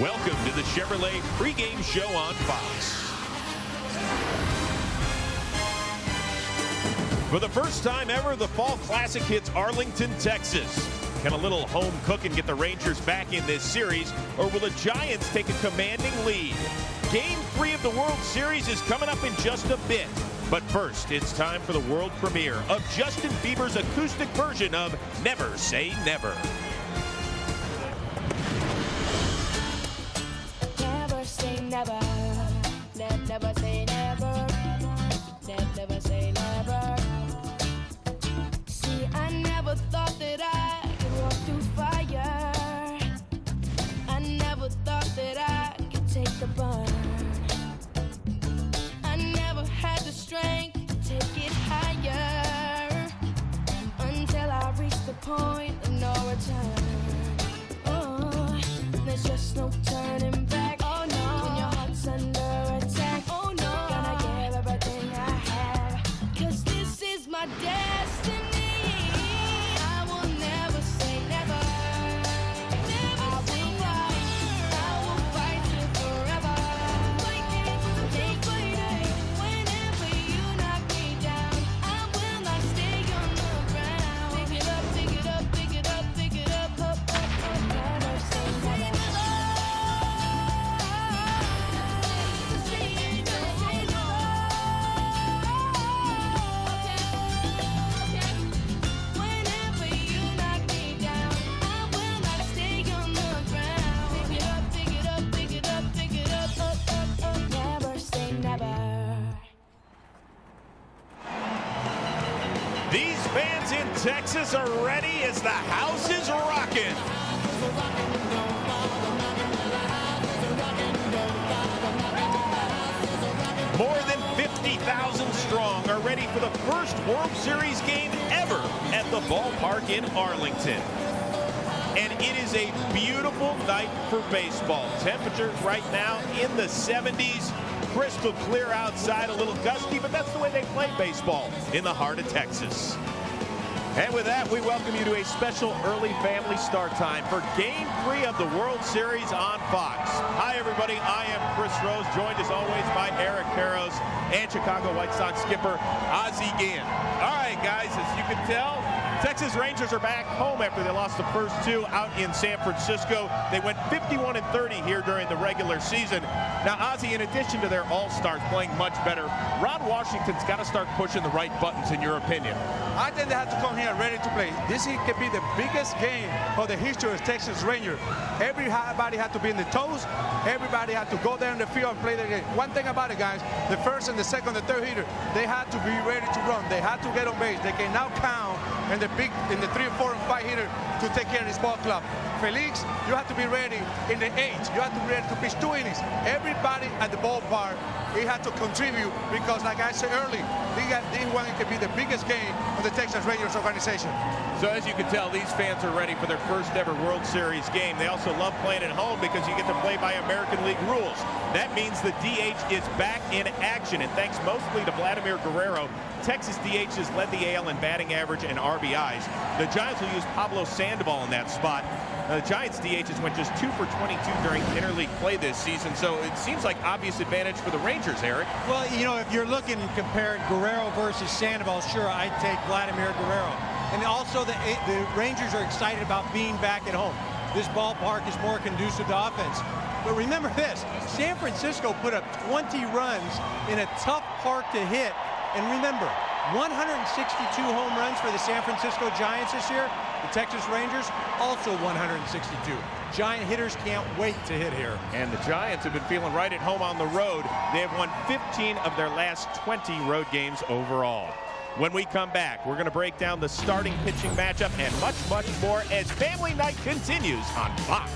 Welcome to the Chevrolet pregame show on Fox. For the first time ever, the Fall Classic hits Arlington, Texas. Can a little home cooking get the Rangers back in this series, or will the Giants take a commanding lead? Game 3 of the World Series is coming up in just a bit. But first, it's time for the world premiere of Justin Bieber's acoustic version of Never Say Never. Never say never. Never say never. Never say never. See, I never thought that I could walk through fire. I never thought that I could take the burn. I never had the strength to take it higher until I reached the point of no return. Oh, there's just no turning back. Oh no, when your heart's under attack. Oh no, gonna give everything I have, 'cause this is my destiny. I will never say never. I will fight till forever. Whenever you knock me down, I will not stay on the ground. Pick it up, pick it up, pick it up, pick it up, up, up, up. Never say never. Whenever you knock me down, I will not stay on the ground. Pick it up, pick it up, pick it up, pick it up, up, up, up. Never say never. These fans in Texas are ready as the house is rocking. More than 50,000 strong are ready for the first World Series game ever at the ballpark in Arlington. And it is a beautiful night for baseball. Temperatures right now in the 70s. Crystal clear outside, a little gusty, but that's the way they play baseball in the heart of Texas. And with that, we welcome you to a special early family start time for Game 3 of the World Series on Fox. Hi, everybody. I am Chris Rose, joined as always by Eric Karros and Chicago White Sox skipper Ozzie Guillen. All right, guys, as you can tell, Texas Rangers are back home after they lost the first two out in San Francisco. They went 51-30 here during the regular season. Now, Ozzie, in addition to their all-stars playing much better, Ron Washington's got to start pushing the right buttons, in your opinion. I think they have to come here ready to play. This could be the biggest game of the history of Texas Rangers. Everybody had to be in the toes. Everybody had to go there in the field and play the game. One thing about it, guys, the first and the second and the third hitter, they had to be ready to run. They had to get on base. They can now count in the 3, 4, and 5 hitter to take care of this ball club. Felix, you have to be ready in the 8th. You have to be ready to pitch 2 innings. Everybody at the ballpark, he had to contribute because, like I said earlier, this one could be the biggest game of the Texas Rangers organization. So as you can tell, these fans are ready for their first ever World Series game. They also love playing at home because you get to play by American League rules. That means the DH is back in action, and thanks mostly to Vladimir Guerrero, Texas DH has led the AL in batting average and RBIs. The Giants will use Pablo Sandoval in that spot. The Giants DHs went just 2 for 22 during interleague play this season, so it seems like obvious advantage for the Rangers, Eric. Well, you know, if you're looking and comparing Guerrero versus Sandoval, sure, I'd take Vladimir Guerrero. And also the Rangers are excited about being back at home. This ballpark is more conducive to offense. But remember this, San Francisco put up 20 runs in a tough park to hit. And remember, 162 home runs for the San Francisco Giants this year. The Texas Rangers, also 162. Giant hitters can't wait to hit here. And the Giants have been feeling right at home on the road. They have won 15 of their last 20 road games overall. When we come back, we're going to break down the starting pitching matchup and much, much more as Family Night continues on Fox.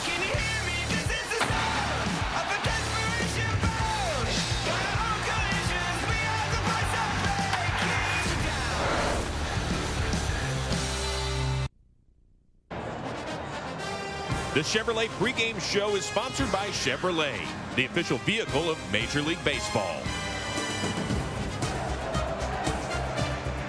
Can you hear me? This is the sound of a desperation road. Got our own collisions, we are the voice of breaking down. The Chevrolet pregame show is sponsored by Chevrolet, the official vehicle of Major League Baseball.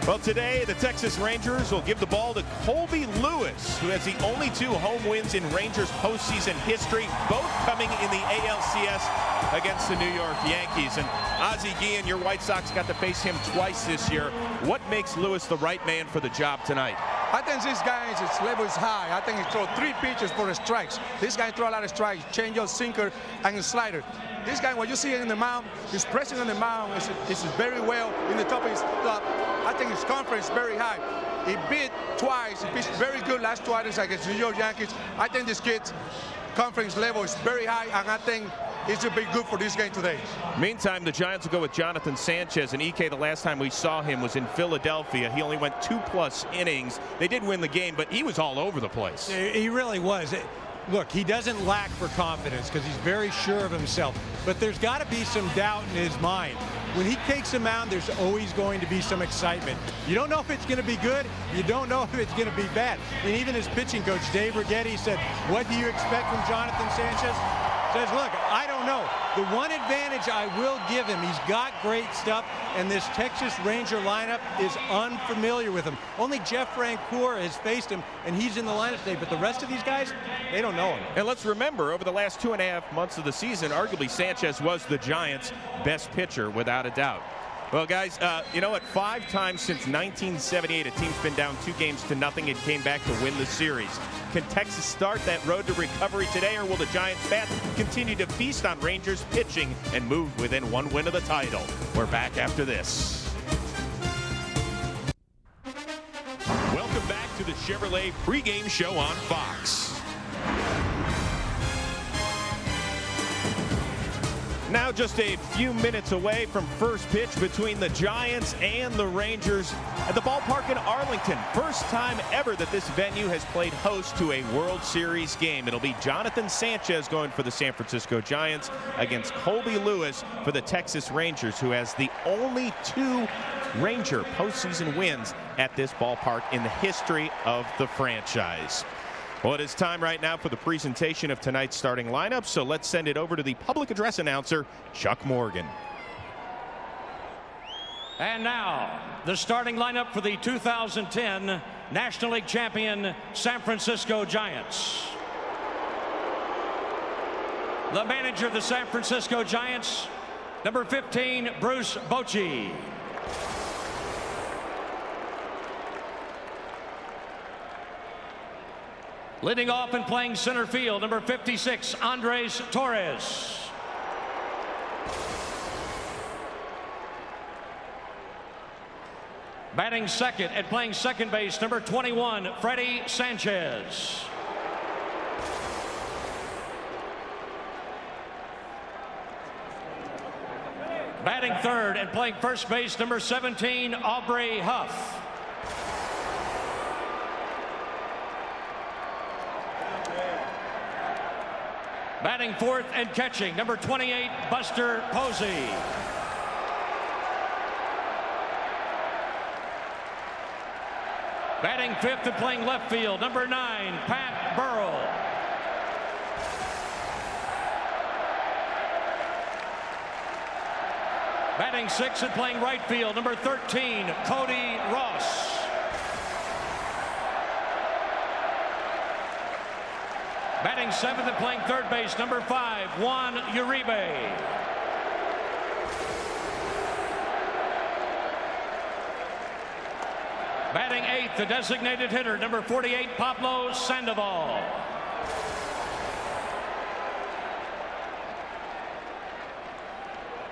Well, today the Texas Rangers will give the ball to Colby Lewis, who has the only 2 home wins in Rangers postseason history, both coming in the ALCS against the New York Yankees. And Ozzie Guillen, your White Sox got to face him twice this year. What makes Lewis the right man for the job tonight? I think this guy, his level is high. I think he throws 3 pitches for the strikes. This guy throws a lot of strikes, changeup, sinker, and slider. This guy, when you see him in the mound, he's pressing on the mound. It's very well in the top of his top. I think his confidence is very high. He beat twice. He pitched very good last 2 outings against the New York Yankees. I think this kid's confidence level is very high, and I think it should be good for this game today. Meantime, the Giants will go with Jonathan Sanchez. And EK, the last time we saw him was in Philadelphia. He only went 2+ innings. They did win the game, but he was all over the place. He really was. Look, he doesn't lack for confidence because he's very sure of himself. But there's got to be some doubt in his mind. When he takes a mound, there's always going to be some excitement. You don't know if it's going to be good. You don't know if it's going to be bad. And even his pitching coach, Dave Righetti, said, what do you expect from Jonathan Sanchez? Says, look, I don't know. The one advantage I will give him, he's got great stuff, and this Texas Ranger lineup is unfamiliar with him. Only Jeff Francoeur has faced him, and he's in the lineup today. But the rest of these guys, they don't know him. And let's remember, over the last 2.5 months of the season, arguably Sanchez was the Giants' best pitcher, without a doubt. Well, guys, you know what? 5 times since 1978, a team's been down 2-0 and came back to win the series. Can Texas start that road to recovery today, or will the Giants bat continue to feast on Rangers pitching and move within 1 win of the title? We're back after this. Welcome back to the Chevrolet pregame show on Fox. Now just a few minutes away from first pitch between the Giants and the Rangers at the ballpark in Arlington. First time ever that this venue has played host to a World Series game. It'll be Jonathan Sanchez going for the San Francisco Giants against Colby Lewis for the Texas Rangers, who has the only 2 Ranger postseason wins at this ballpark in the history of the franchise. Well, it is time right now for the presentation of tonight's starting lineup, so let's send it over to the public address announcer, Chuck Morgan. And now, the starting lineup for the 2010 National League champion San Francisco Giants. The manager of the San Francisco Giants, number 15, Bruce Bochy. Leading off and playing center field, number 56, Andres Torres. Batting second and playing second base, number 21, Freddie Sanchez. Batting third and playing first base, number 17, Aubrey Huff. Batting fourth and catching, number 28, Buster Posey. Batting fifth and playing left field, number 9, Pat Burrell. Batting sixth and playing right field, number 13, Cody Ross. Batting seventh and playing third base, number 5, Juan Uribe. Batting eighth, the designated hitter, number 48, Pablo Sandoval.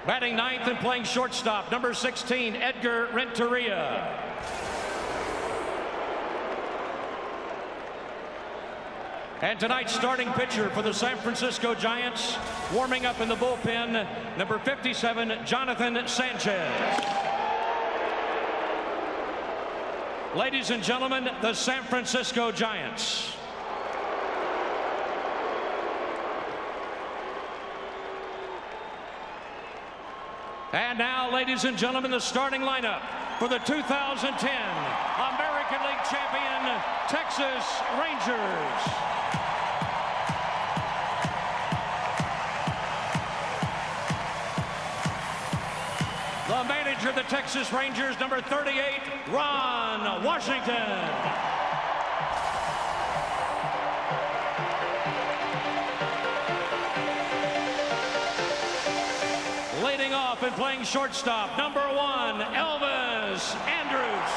Batting ninth and playing shortstop, number 16, Edgar Renteria. And tonight's starting pitcher for the San Francisco Giants, warming up in the bullpen, number 57, Jonathan Sanchez. Ladies and gentlemen, the San Francisco Giants. And now, ladies and gentlemen, the starting lineup for the 2010 American League champion Texas Rangers. The the manager of the Texas Rangers, number 38, Ron Washington. Leading off and playing shortstop, number 1, Elvis Andrus.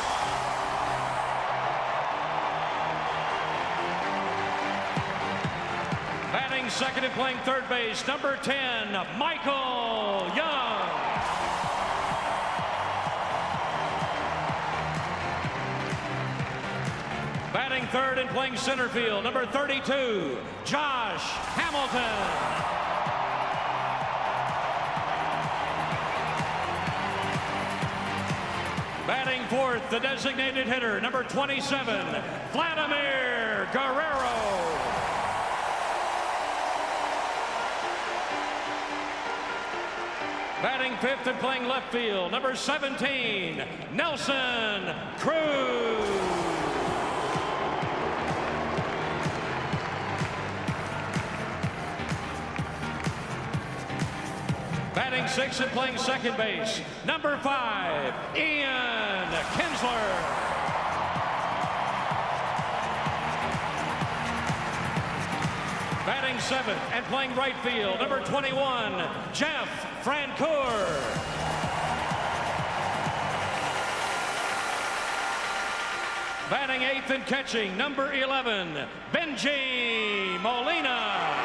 Batting second and playing third base, number 10, Michael Young. Batting third and playing center field, number 32, Josh Hamilton. Batting fourth, the designated hitter, number 27, Vladimir Guerrero. Batting fifth and playing left field, number 17, Nelson Cruz. Batting sixth and playing second base, number 5, Ian Kinsler. Batting seventh and playing right field, number 21, Jeff Francoeur. Batting eighth and catching, number 11, Benji Molina.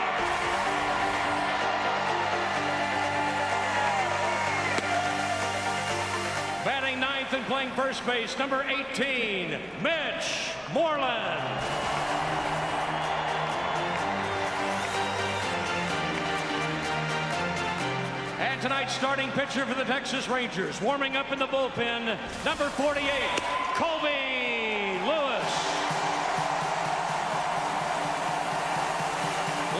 Batting ninth and playing first base, number 18, Mitch Moreland. And tonight's starting pitcher for the Texas Rangers, warming up in the bullpen, number 48, Colby Lewis.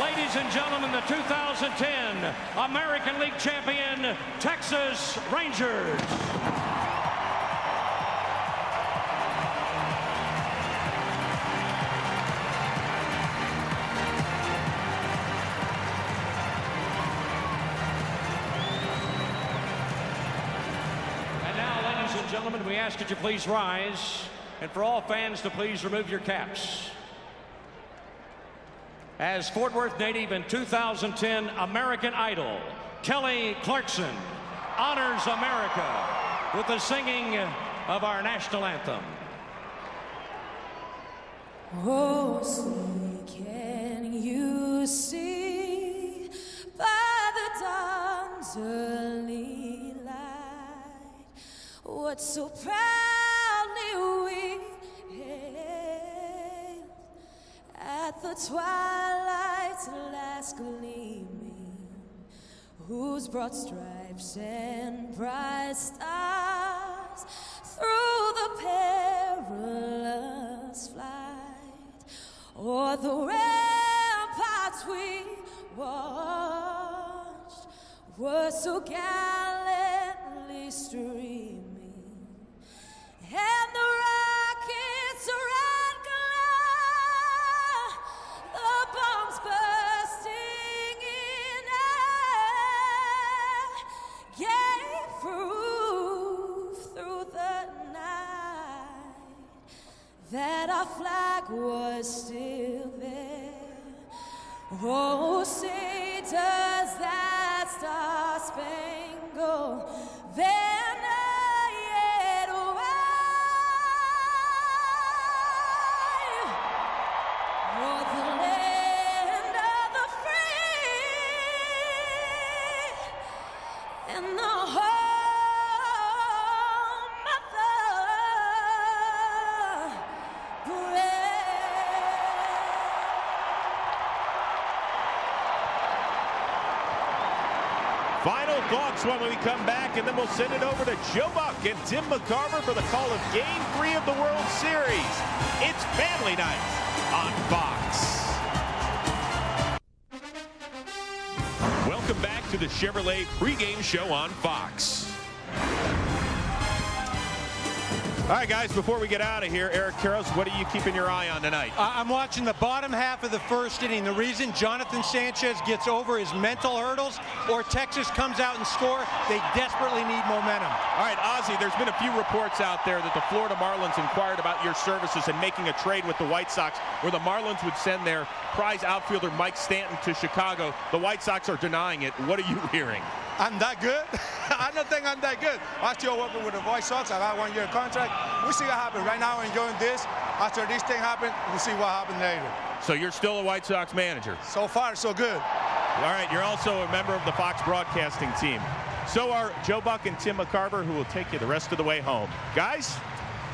Ladies and gentlemen, the 2010 American League champion, Texas Rangers. Gentlemen, we ask that you please rise, and for all fans to please remove your caps. As Fort Worth native and 2010 American Idol, Kelly Clarkson honors America with the singing of our national anthem. Oh, say, can you see by the dawn's early light what so proudly we hailed at the twilight's last gleaming, whose broad stripes and bright stars through the perilous flight o'er the ramparts we watched were so gallantly streaming, and the rockets red glare, the bombs bursting in air, gave proof through the night that our flag was still there. Oh, say does that star-spangled banner yet wave o'er the land of the free and the home of the brave. Final thoughts when we come back, and then we'll send it over to Joe Buck and Tim McCarver for the call of Game 3 of the World Series. It's Family Night on Fox. Welcome back to the Chevrolet pregame show on Fox. All right, guys, before we get out of here, Eric Karros, what are you keeping your eye on tonight? I'm watching the bottom half of the first inning. The reason Jonathan Sanchez gets over his mental hurdles or Texas comes out and score, they desperately need momentum. All right, Ozzie, there's been a few reports out there that the Florida Marlins inquired about your services and making a trade with the White Sox where the Marlins would send their prize outfielder Mike Stanton to Chicago. The White Sox are denying it. What are you hearing? I'm that good? I don't think I'm that good. I'm still working with the White Sox. I got a 1-year contract. We'll see what happens. Right now, I'm enjoying this. After this thing happens, we'll see what happens later. So you're still a White Sox manager? So far, so good. All right, you're also a member of the Fox broadcasting team. So are Joe Buck and Tim McCarver, who will take you the rest of the way home. Guys?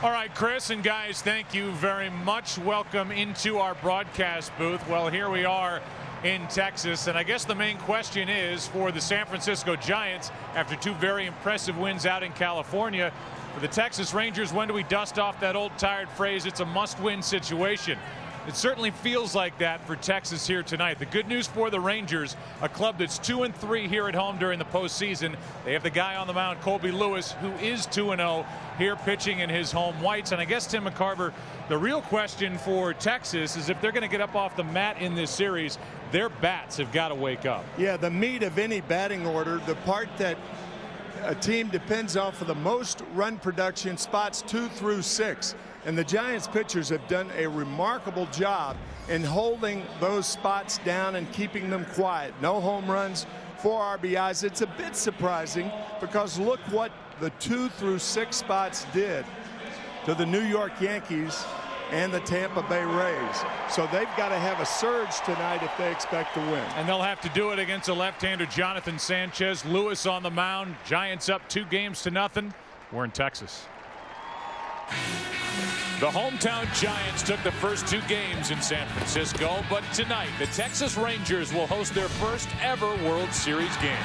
All right, Chris and guys, thank you very much. Welcome into our broadcast booth. Well, here we are in Texas, and I guess the main question is for the San Francisco Giants, after two very impressive wins out in California, for the Texas Rangers, when do we dust off that old tired phrase, it's a must-win situation? It certainly feels like that for Texas here tonight. The good news for the Rangers, a club that's 2-3 here at home during the postseason. They have the guy on the mound, Colby Lewis, who is 2-0 here pitching in his home whites. And I guess, Tim McCarver, the real question for Texas is if they're going to get up off the mat in this series, their bats have got to wake up. Yeah, the meat of any batting order, the part that a team depends on for the most run production, spots 2 through 6. And the Giants pitchers have done a remarkable job in holding those spots down and keeping them quiet. No home runs, 4 RBIs. It's a bit surprising because look what the 2 through 6 spots did to the New York Yankees and the Tampa Bay Rays. So they've got to have a surge tonight if they expect to win. And they'll have to do it against a left-hander, Jonathan Sanchez. Lewis on the mound. Giants up 2-0. We're in Texas. The hometown Giants took the first 2 games in San Francisco, but tonight the Texas Rangers will host their first ever World Series game.